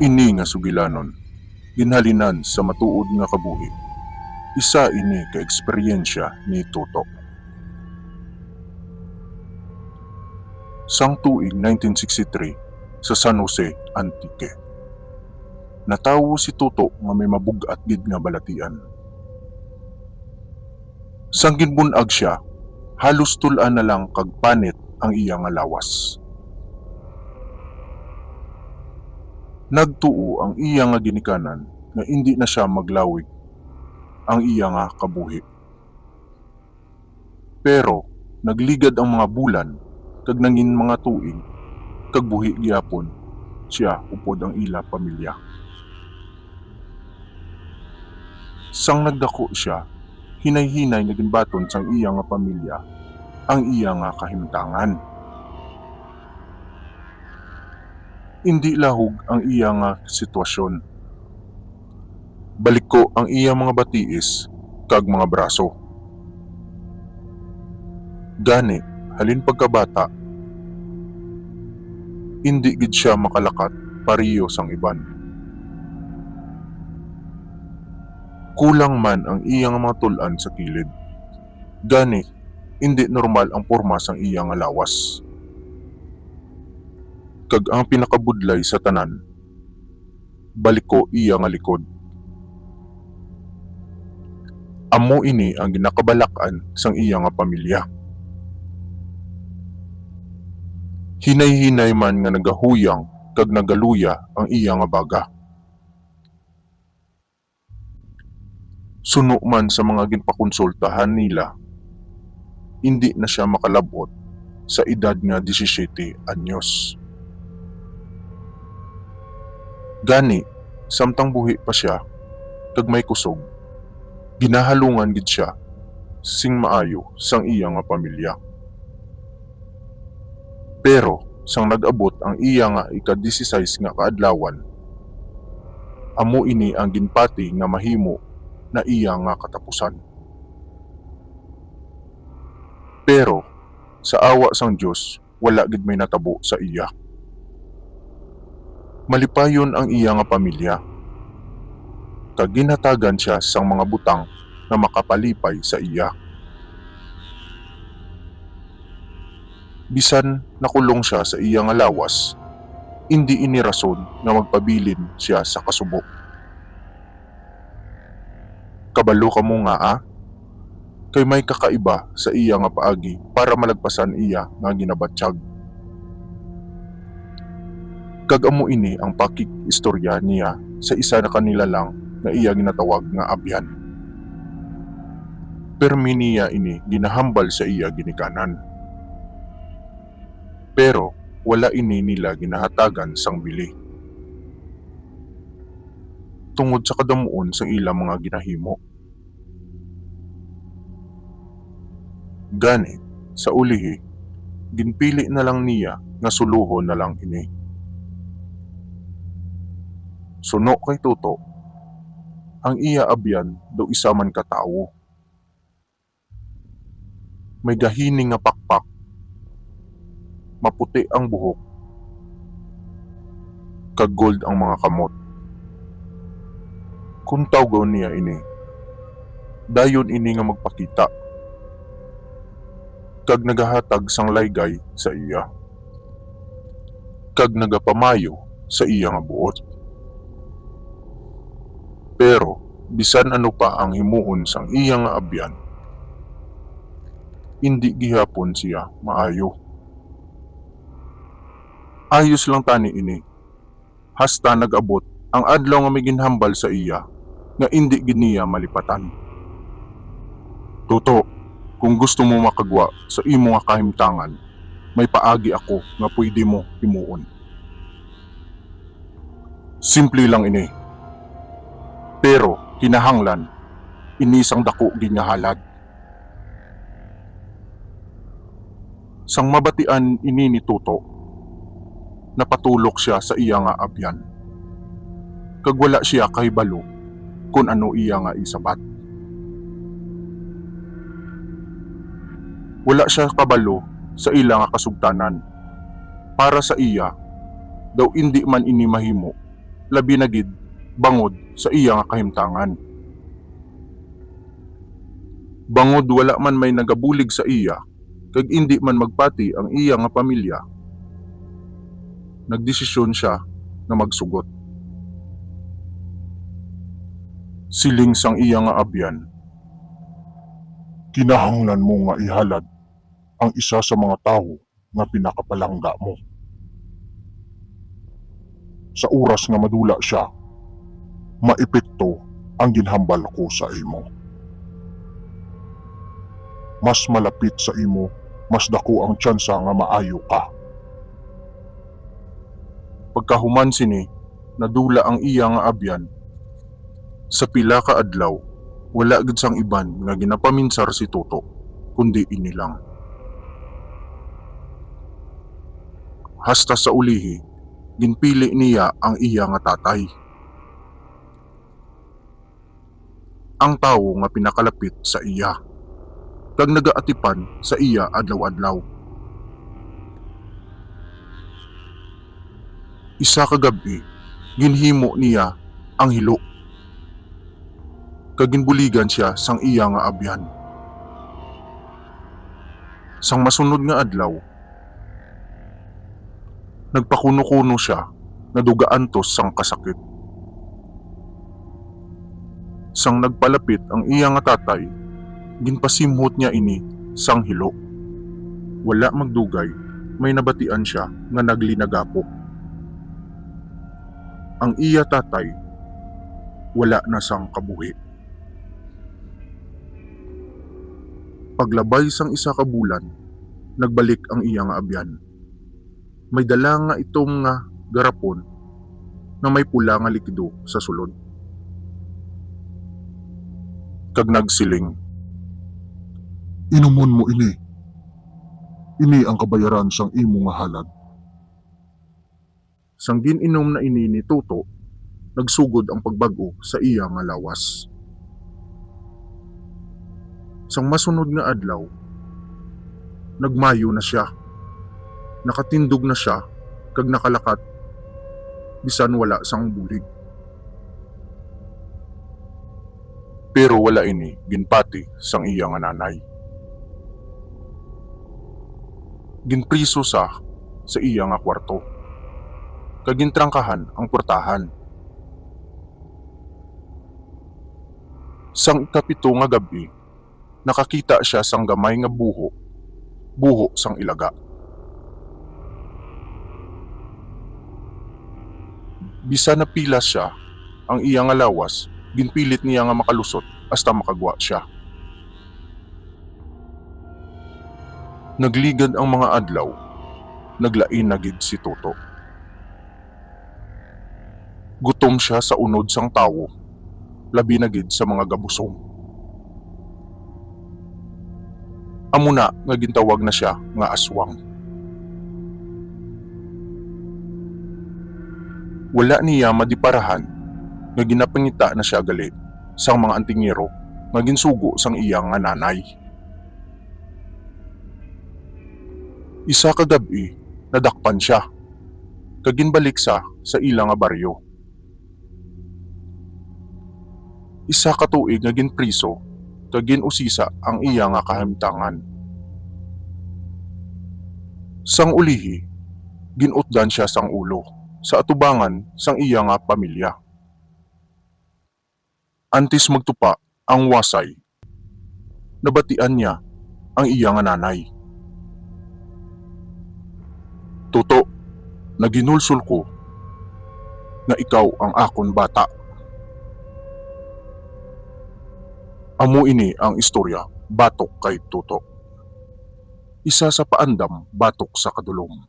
Ini nga sugilanon, ginhalinan sa matuod nga kabuhi. Isa ini ka eksperyensya ni Toto. Sang tuig 1963 sa San Jose, Antique. Natawo si Toto nga may mabugat gid nga balatian. Sang ginbunag siya, halos tulan na lang kag panit ang iya nga lawas. Nagtuo ang iya nga ginikanan nga hindi na siya maglawig ang iya nga kabuhi. Pero nagligad ang mga bulan kag nangin mga tuig kag buhi gyapon siya upod ang ila pamilya. Sang nagdako siya, hinay-hinay nga ginbaton sang iya nga pamilya ang iya nga kahimtangan. Hindi lahog ang iya nga sitwasyon. Balik ko ang iya mga batiis kag mga braso. Gani, halin pagkabata, hindi gid siya makalakat pariyo sang iban. Kulang man ang iya nga mga tulan sa kilid. Gani, hindi normal ang porma sang iya nga lawas. Kag ang pinakabudlay sa tanan, balik ko iya nga likod. Amo ini ang ginakabalakan sang iya nga pamilya. Hinay-hinay man nga nagahuyang kag nagaluya ang iya nga baga. Suno man sa mga ginpakonsultahan nila, hindi na siya makalabot sa edad nga 17 anyos. Gani, samtang buhi pa siya, kag may kusog, ginahalungan gid siya sing maayo sang iya nga pamilya. Pero sang nag-abot ang iya nga ika-16 nga kaadlawan, amo ini ang ginpati nga mahimo na iya nga katapusan. Pero sa awa sang Dios, wala gid may natabo sa iya. Malipayon ang iya nga pamilya. Kag ginhatagan siya sang mga butang na makapalipay sa iya. Bisan nakulong siya sa iya nga lawas, hindi ini rason nga magpabilin siya sa kasubo. Kabalo ka mo nga kay may kakaiba sa iya nga paagi para malagpasan iya nga ginabatsyag. Kag amo ini ang pakikistorya niya sa isa na kanila lang na iya ginatawag nga abyan. Permi niya ini ginahambal sa iya ginikanan. Pero wala ini nila ginahatagan sang bili. Tungod sa kadamuon sa ilang mga ginahimo. Gani, sa ulihi, ginpili na lang niya nga suluhon na lang ini. Suno kay Toto, ang iya abyan do isa man katawo. May gahining nga pakpak, maputi ang buhok, kag gold ang mga kamot. Kung tawgaw niya ini, dayon ini nga magpakita, kag nagahatag sang laygay sa iya, kag nagapamayo sa iya nga buot. Pero bisan ano pa ang himuon sang iya nga abyan, hindi gihapon siya maayo. Ayos lang tani ini, hasta nag-abot ang adlaw nga may ginhambal sa iya nga hindi gid niya malipatan. Toto, kung gusto mo makagwa sa imo nga kahimtangan, may paagi ako nga pwede mo himuon. Simple lang ini. Pero kinahanglan, inisang dako gid nga halad. Sang mabatian ini ni Toto, napatulok siya sa iya nga abyan. Kag wala siya kahibalo kung ano iya nga isabat. Wala siya kabalo sa ila nga kasugtanan. Para sa iya, daw hindi man ini mahimo labi na gid bangod sa iya nga kahimtangan. Bangod wala man may nagabulig sa iya, kag indi man magpati ang iya nga pamilya, nagdesisyon siya na magsugot. Siling sang iya nga abyan, kinahanglan mo nga ihalad ang isa sa mga tao nga pinakapalangga mo. Sa oras nga madula siya, maepekto ang ginhambal ko sa imo. Mas malapit sa imo, mas dako ang tsansa nga maayo ka. Pagkahuman sini, nadula ang iya nga abyan. Sa pila ka adlaw, wala gid sang iban nga ginapaminsar si Toto, kundi inilang. Hasta sa ulihi, ginpili niya ang iya nga tatay. Ang tawo nga pinakalapit sa iya, kag nagaatipan sa iya adlaw-adlaw. Isa ka gabi, ginhimo niya ang hilo. Kag ginbuligan siya sang iya nga abyan. Sang masunod nga adlaw, nagpakuno-kuno siya na dugaantos sang kasakit. Sang nagpalapit ang iya nga tatay, ginpasimhot niya ini sang hilo. Wala magdugay, may nabatian siya nga naglinagapok. Ang iya tatay, wala na sang kabuhi. Paglabay sang isa ka bulan, nagbalik ang iya nga abyan. May dala nga itong nga garapon na may pula nga likido sa sulod. Kag nagsiling, "Inumon mo ini. Ini ang kabayaran sang imo nga halad." Sang gininom na ini ni Toto, nagsugod ang pagbago sa iya nga lawas. Sang masunod nga adlaw, nagmayo na siya. Nakatindog na siya kag nakalakat bisan wala sang bulig. Pero wala ini ginpati sang iya nga nanay. Ginpriso sa iya nga kwarto. Kag gintrangkahan ang portahan. Sang ikapito nga gabi, nakakita siya sang gamay nga buho sang ilaga. Bisa napilas siya ang iya nga lawas, ginpilit niya nga makalusot hasta makagwa siya. Nagligad ang mga adlaw, naglain na gid si Toto. Gutom siya sa unod sang tawo, labi na gid sa mga gabusong. Amuna nga gintawag na siya nga aswang. Wala niya madiparahan nga ginapangita na siya gali sang mga antingero nga ginsugo sang iya nga nanay. Isa ka gabi, nadakpan siya, kag ginbalik sa ilang nga baryo. Isa ka tuig nga ginpriso, kag ginusisa ang iya nga kahimtangan. Sang ulihi, ginutdan siya sang ulo sa atubangan sang iya nga pamilya. Antes magtupa ang wasay, nabatian niya ang iya nga nanay. "Toto, naginulsul ko na ikaw ang akon bata." Amo ini ang istorya batok kay Toto. Isa sa paandam batok sa kadulom.